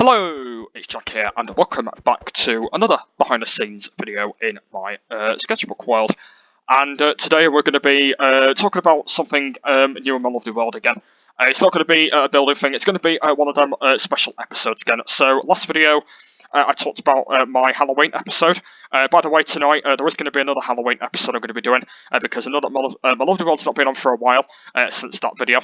Hello, it's Jack here, and welcome back to another behind the scenes video in my sketchbook world. And today we're going to be talking about something new in my lovely world again. It's not going to be a building thing, it's going to be one of them special episodes again. So last video I talked about my Halloween episode. By the way, tonight there is going to be another Halloween episode I'm going to be doing because my lovely world's not been on for a while since that video.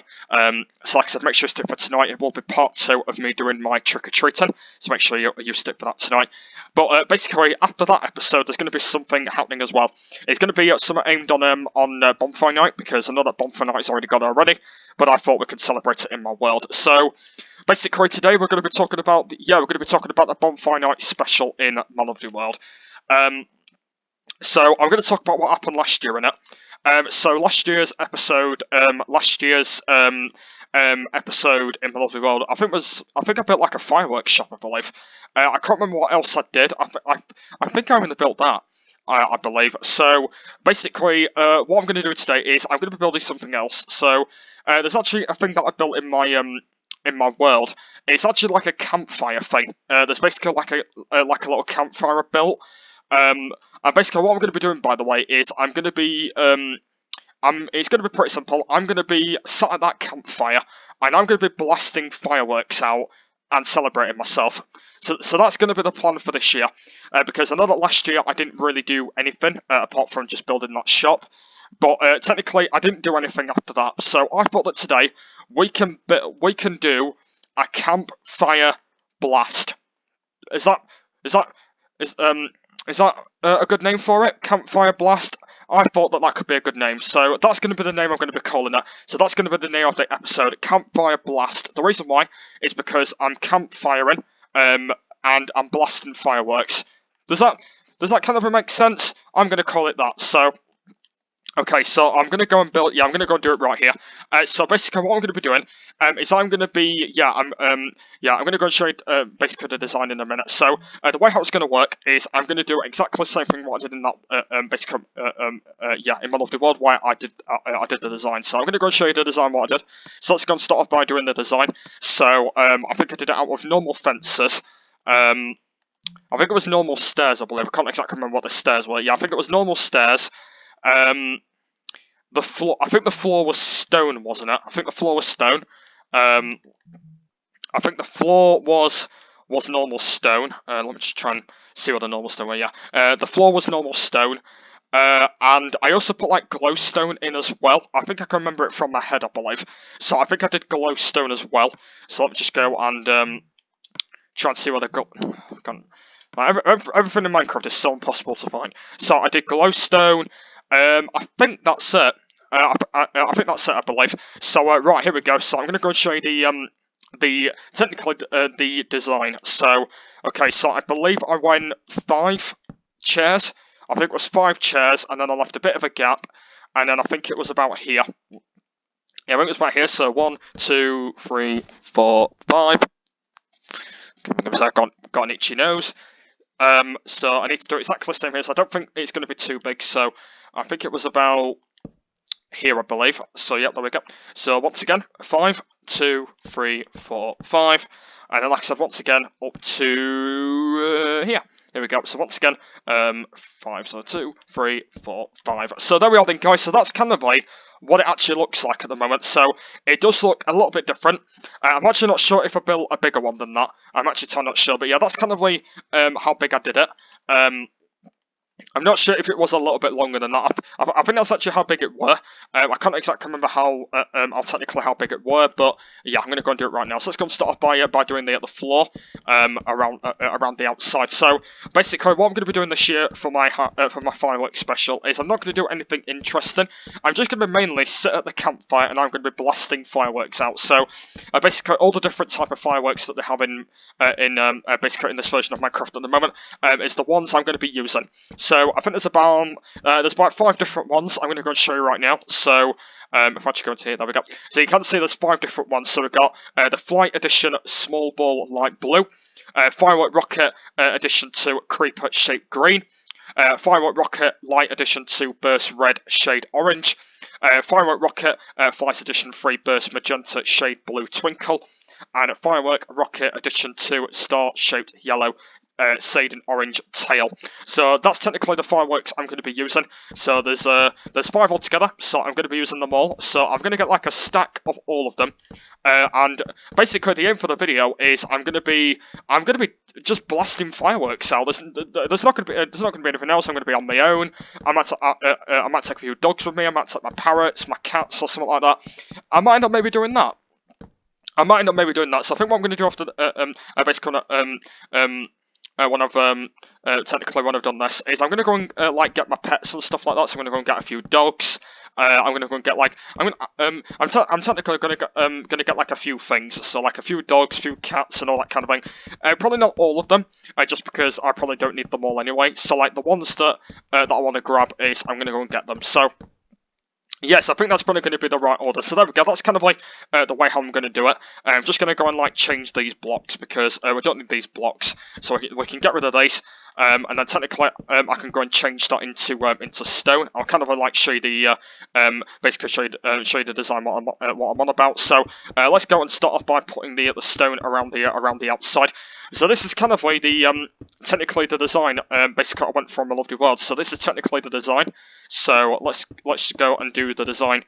So like I said, make sure you stick for tonight. It will be part 2 of me doing my trick-or-treating, so make sure you stick for that tonight. But basically, after that episode, there's going to be something happening as well. It's going to be something aimed on Bonfire Night, because I know that Bonfire Night's already gone already, but I thought we could celebrate it in my world. So basically, today we're going to be talking about the Bonfire Night special in my lovely world. So I'm going to talk about what happened last year in it. So last year's episode, episode in my lovely world, I think I built like a fireworks shop, I believe. I can't remember what else I did. I think I only built that. I believe. So basically, what I'm going to do today is I'm going to be building something else. So there's actually a thing that I built in my world. It's actually like a campfire thing. There's basically like a little campfire I built. And basically what I'm going to be doing, by the way, is I'm going to be it's going to be pretty simple. I'm going to be sat at that campfire, and I'm going to be blasting fireworks out and celebrating myself. So that's going to be the plan for this year, because I know that last year I didn't really do anything apart from just building that shop. But technically, I didn't do anything after that. So I thought that today we can do a campfire blast. Is that a good name for it? Campfire blast. I thought that could be a good name, so that's going to be the name I'm going to be calling it. So that's going to be the name of the episode, Campfire Blast. The reason why is because I'm campfiring, and I'm blasting fireworks. Does that kind of make sense? I'm going to call it that. So okay, so I'm going to go and build. Yeah, I'm going to go and do it right here. So basically, what I'm going to be doing is I'm going to be I'm going to go and show you basically the design in a minute. So the way how it's going to work is I'm going to do exactly the same thing what I did in that in my lovely world where I did the design. So I'm going to go and show you the design what I did. So let's go and start off by doing the design. So I think I did it out with normal fences. I think it was normal stairs, I believe. I can't exactly remember what the stairs were. Yeah, I think it was normal stairs. The floor, I think the floor was stone, wasn't it? I think the floor was stone. I think the floor was normal stone. Let me just try and see what the normal stone were. Yeah, the floor was normal stone. And I also put like glowstone in as well. I think I can remember it from my head, I believe. So I think I did glowstone as well. So let me just go and try and see what I got. Everything in Minecraft is so impossible to find. So I did glowstone. I think that's it. I think that's it, I believe. So right, here we go. So I'm going to go and show you the design. So okay, so I believe I went 5 chairs. I think it was 5 chairs, and then I left a bit of a gap, and then I think it was about here. Yeah, I think it was about here. So 1, 2, 3, 4, 5. I've got an itchy nose. So I need to do exactly the same here. So I don't think it's going to be too big. So I think it was about here, I believe. So yeah, there we go. So once again, 5, 2, 3, 4, 5, and then like I said, once again up to here. Here we go. So once again, 5, so 2, 3, 4, 5. So there we are then, guys. So that's kind of like what it actually looks like at the moment. So it does look a little bit different. I'm actually not sure if I built a bigger one than that. I'm actually not sure, but yeah, that's kind of like how big I did it. I'm not sure if it was a little bit longer than that. I think that's actually how big it were. I can't exactly remember how technically how big it were, but yeah, I'm going to go and do it right now. So let's go and start off by doing the floor around the outside. So basically, what I'm going to be doing this year for my fireworks special is I'm not going to do anything interesting. I'm just going to mainly sit at the campfire and I'm going to be blasting fireworks out. So basically, all the different type of fireworks that they have in basically in this version of Minecraft at the moment is the ones I'm going to be using. So I think there's about 5 different ones I'm going to go and show you right now. So if I just go into here, there we go. So you can see there's 5 different ones. So we've got the Flight Edition Small Ball Light Blue, Firework Rocket Edition to Creeper Shade Green, Firework Rocket Light Edition to Burst Red Shade Orange, Firework Rocket, Flies Edition 3 Burst Magenta Shade Blue Twinkle, and Firework Rocket Edition 2 Star Shaped Yellow Sadin Orange Tail. So that's technically the fireworks I'm going to be using. So there's 5 altogether, so I'm going to be using them all. So I'm going to get like a stack of all of them. And basically the aim for the video is I'm going to be just blasting fireworks out. There's not going to be anything else. I'm going to be on my own. I might take a few dogs with me. I might take my parrots, my cats, or something like that. I might end up maybe doing that. So I think what I'm going to do after basically technically when I've done this is I'm going to go and like get my pets and stuff like that. So I'm going to go and get a few dogs. I'm going to go and get like I'm technically going to get like a few things. So like a few dogs, a few cats, and all that kind of thing. Probably not all of them, just because I probably don't need them all anyway. So like the ones that I want to grab is I'm going to go and get them. So. Yes, I think that's probably going to be the right order. So there we go. That's kind of like the way how I'm going to do it. I'm just going to go and like change these blocks because we don't need these blocks, so we can get rid of these. And then technically, I can go and change that into stone. I'll kind of like show you the basically show you the design what I'm on about. So let's go and start off by putting the stone around the outside. So this is kind of like the technically the design. Basically, I went from a lovely world. So this is technically the design. So let's go and do the design.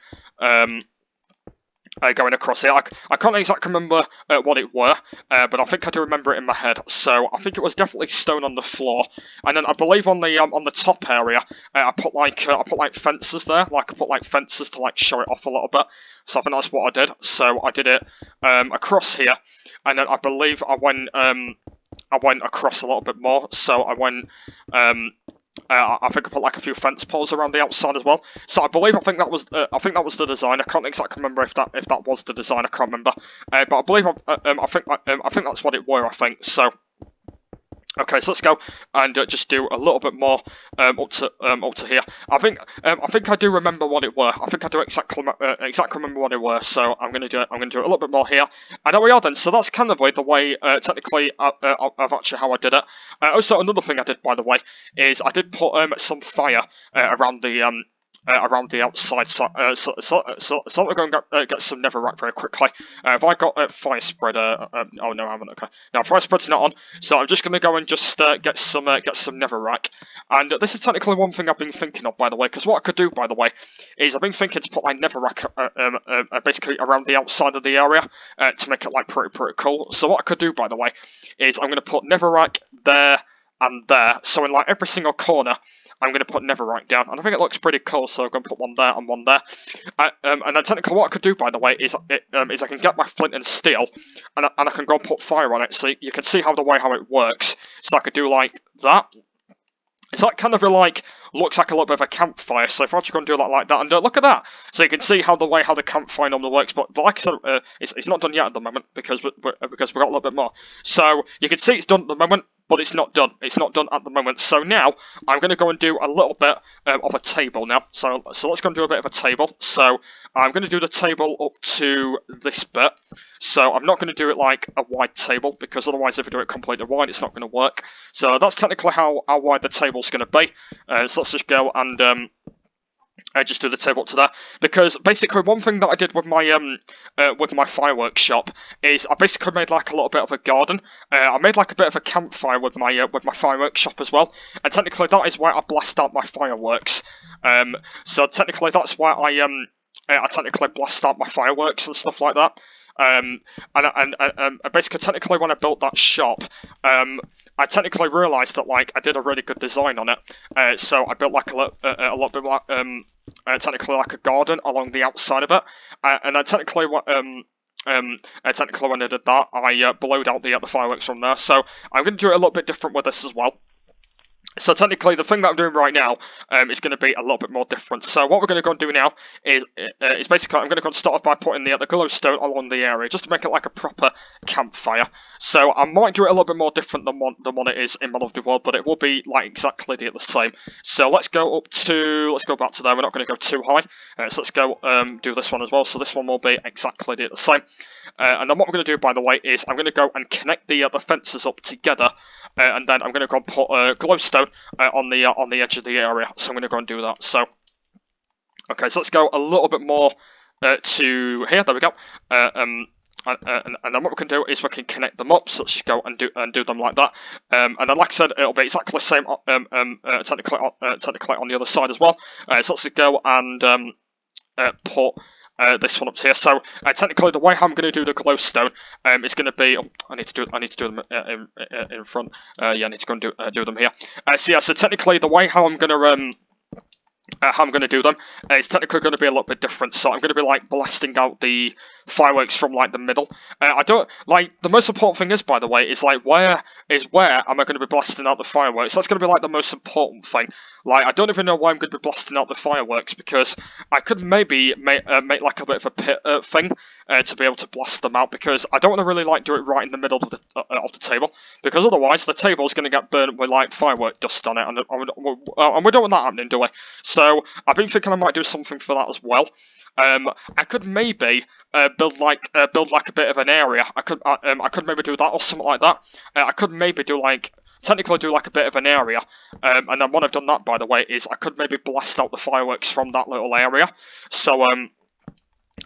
Going across here. I can't exactly remember what it were, but I think I do remember it in my head. So I think it was definitely stone on the floor, and then I believe on the top area, I put like fences there. Like I put like fences to like show it off a little bit. So I think that's what I did. So I did it across here, and then I believe I went across a little bit more. So I went. I think I put like a few fence poles around the outside as well. So I think that was the design. I can't exactly remember if that was the design. I can't remember, but I believe I think that's what it were. I think so. Okay, so let's go and just do a little bit more up to here. I think I do remember what it were. I think I do exactly remember what it were. So I'm gonna do it. I'm gonna do it a little bit more here. And there we are then. So that's kind of like the way technically of actually how I did it. Also, another thing I did, by the way, is I did put some fire around the outside, so we're going to get some netherrack very quickly. Have I got fire spreader? Oh no, I haven't. Okay, now fire spreader's not on, so I'm just going to go and just get some netherrack. And this is technically one thing I've been thinking of, by the way, because what I could do, by the way, is I've been thinking to put like netherrack basically around the outside of the area to make it like pretty cool. So what I could do, by the way, is I'm going to put netherrack there and there. So in like every single corner, I'm going to put netherrack down, and I think it looks pretty cool, so I'm going to put one there and one there. And then technically what I could do, by the way, is I can get my flint and steel, and I can go and put fire on it, so you can see how it works. So I could do like that. It's like kind of like looks like a little bit of a campfire. So if I actually go and do like that, and look at that, so you can see how the campfire normally works. But like I said, it's not done yet at the moment because we've got a little bit more. So you can see it's done at the moment, but it's not done. It's not done at the moment. So now I'm going to go and do a little bit of a table now. So let's go and do a bit of a table. So I'm going to do the table up to this bit. So I'm not going to do it like a wide table, because otherwise if I do it completely wide, it's not going to work. So that's technically how wide the table's going to be. So let's just go and just do the table up to there, because basically one thing that I did with my fireworks shop is I basically made like a little bit of a garden. I made like a bit of a campfire with my fireworks shop as well, and technically that is why I blast out my fireworks. So technically that's why I technically blast out my fireworks and stuff like that. And basically, technically, when I built that shop, I technically realised that like I did a really good design on it. So I built like a lot bit like technically like a garden along the outside of it, and then technically what technically when I did that, I blowed out the fireworks from there. So I'm going to do it a little bit different with this as well. So technically, the thing that I'm doing right now is going to be a little bit more different. So what we're going to go and do now is basically I'm going to go and start off by putting the glowstone along the area, just to make it like a proper campfire. So I might do it a little bit more different than what it is in my lovely world, but it will be like exactly the same. So let's go back to there. We're not going to go too high. So let's go do this one as well. So this one will be exactly the same. And then what we're going to do, by the way, is I'm going to go and connect the fences up together, and then I'm going to go and put glowstone on the edge of the area. So I'm going to go and do that. So Okay, so let's go a little bit more to here. There we go. And then what we can do is we can connect them up. So let's just go and do them like that. And then, like I said, it'll be exactly the same technically on the other side as well. So let's just go and put this one up here. So technically, the way how I'm going to do the glowstone is going to be. Oh, I need to do them in front. Yeah, I need to go and do them here. So yeah, so technically, the way how I'm going to do them is technically going to be a little bit different. So I'm going to be like blasting out the fireworks from like the middle. I don't like the most important thing is, by the way, is like where am I going to be blasting out the fireworks? That's going to be like the most important thing. Like I don't even know why I'm going to be blasting out the fireworks, because I could maybe make like a bit of a pit thing to be able to blast them out, because I don't want to really like do it right in the middle of the table, because otherwise the table is going to get burnt with like firework dust on it, and we don't want that happening, do we? So I've been thinking I might do something for that as well. I could maybe build like a bit of an area. I could maybe do that or something like that. I could maybe do like technically do like a bit of an area. And then when I've done that, by the way, is I could maybe blast out the fireworks from that little area. So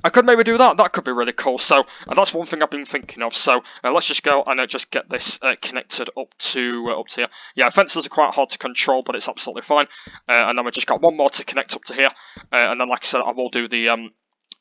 I could maybe do that. That could be really cool. So that's one thing I've been thinking of. So let's just go and just get this connected up to here. Yeah, fences are quite hard to control, but it's absolutely fine. And then we just got one more to connect up to here. And then, like I said, I will do the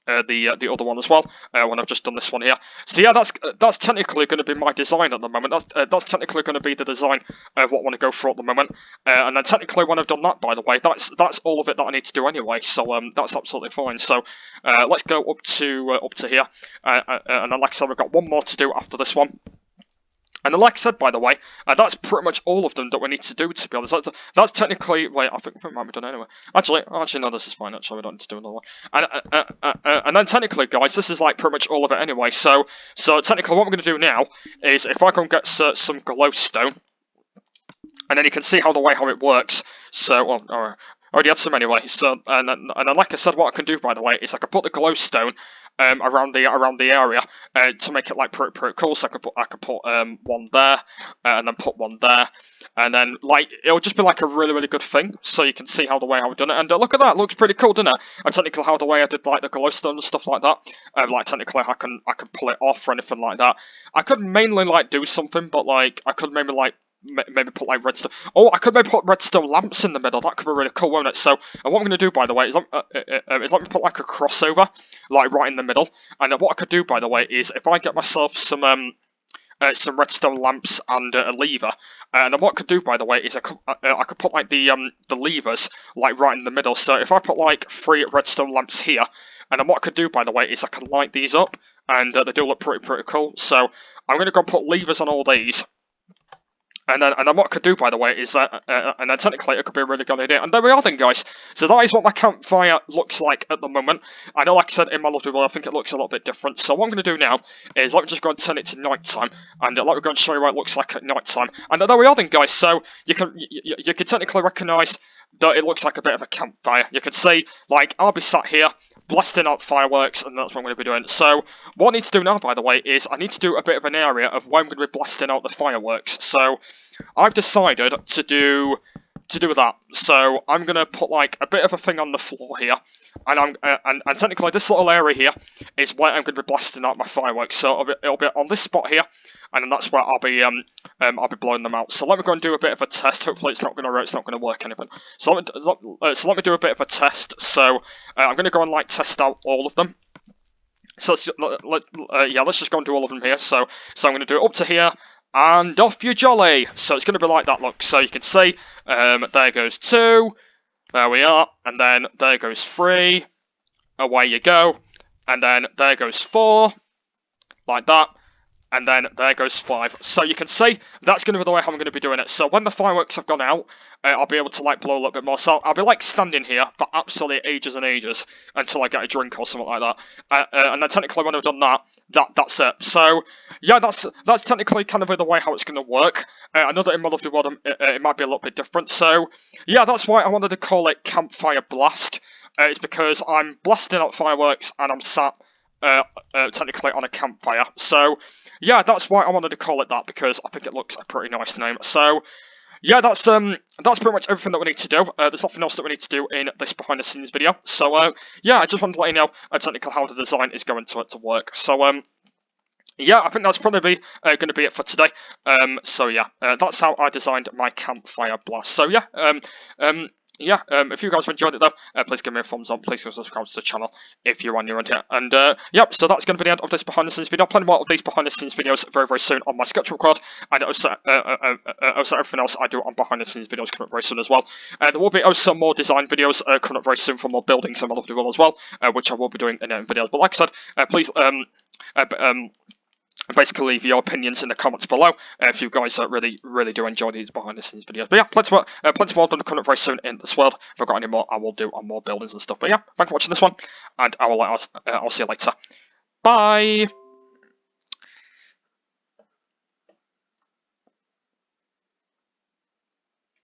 other one as well when I've just done this one here. So yeah, that's technically going to be my design at the moment. That's technically going to be the design of what I want to go for at the moment. And then technically when I've done that, by the way, that's all of it that I need to do anyway. So that's absolutely fine. So let's go up to here. And then, like I said, we've got one more to do after this one. And then, like I said, by the way, that's pretty much all of them that we need to do, to be honest. That's technically... Wait, I think it might be done anyway. Actually, no, this is fine. Actually, we don't need to do another one. And then, technically, guys, this is, like, pretty much all of it anyway. So technically, what we're going to do now is, if I go and get some glowstone, and then you can see how it works. So, well, I already had some anyway. So, and then, like I said, what I can do, by the way, is I can put the glowstone around the area to make it like pretty cool. So I could put one there and then put one there, and then like it'll just be like a really good thing. So you can see how I've done it, and look at that, looks pretty cool, doesn't it? And technically how the way I did like the glowstone and stuff like that, like technically I can pull it off or anything like that. I could mainly like do something, but like I could maybe like. Maybe put like redstone. Oh, I could maybe put redstone lamps in the middle. That could be really cool, won't it? So, what I'm going to do, by the way, is let me put like a crossover, like right in the middle. And what I could do, by the way, is if I get myself some redstone lamps and a lever, and then what I could do, by the way, is I could put like the levers like right in the middle. So if I put like 3 redstone lamps here, and then what I could do, by the way, is I can light these up, and they do look pretty cool. So I'm going to go put levers on all these. And then what I could do, by the way, is and then technically it could be a really good idea. And there we are then, guys. So that is what my campfire looks like at the moment. I know, like I said, in my lovely world, I think it looks a little bit different. So what I'm going to do now is let me just go and turn it to nighttime, and let me go and show you what it looks like at nighttime. And there we are then, guys. So you can technically recognise that it looks like a bit of a campfire. You can see, like, I'll be sat here blasting out fireworks, and that's what I'm going to be doing. So what I need to do now, by the way, is I need to do a bit of an area of where I'm going to be blasting out the fireworks. So I've decided to do that. So I'm going to put like a bit of a thing on the floor here, and and technically this little area here is where I'm going to be blasting out my fireworks. So it'll be on this spot here, and then that's where I'll be blowing them out. So let me go and do a bit of a test. Hopefully it's not going to work anything. So let me do a bit of a test. So I'm going to go and like test out all of them. So let's just go and do all of them here. So I'm going to do it up to here. And off you jolly! So it's going to be like that, look. So you can see, there goes 2, there we are, and then there goes 3, away you go, and then there goes 4, like that, and then there goes 5. So you can see, that's going to be the way how I'm going to be doing it. So when the fireworks have gone out, I'll be able to like blow a little bit more. So I'll be like standing here for absolutely ages and ages until I get a drink or something like that. And then technically when I've done that, that's it. So yeah, that's technically kind of the way how it's going to work. I know that in my lovely world it might be a little bit different. So yeah, that's why I wanted to call it Campfire Blast. It's because I'm blasting out fireworks and I'm sat technically on a campfire. So yeah, that's why I wanted to call it that, because I think it looks a pretty nice name. So yeah, that's pretty much everything that we need to do. There's nothing else that we need to do in this behind the scenes video. So yeah, I just wanted to let you know technically how the design is going to work. So yeah, I think that's probably going to be it for today. So yeah, that's how I designed my campfire blast. So yeah, yeah, if you guys have enjoyed it though, please give me a thumbs up. Please subscribe to the channel if you are new around here. And yep, so that's going to be the end of this behind the scenes video. Plenty more of these behind the scenes videos very, very soon on my sketch card, and also everything else I do on behind the scenes videos coming up very soon as well. There will be also more design videos coming up very soon for more buildings and all of the world as well, which I will be doing in videos. But like I said, please basically leave your opinions in the comments below if you guys really do enjoy these behind the scenes videos. But yeah, plenty more done coming up very soon in this world. If I've got any more, I will do on more buildings and stuff. But yeah, thanks for watching this one, and I'll see you later. Bye.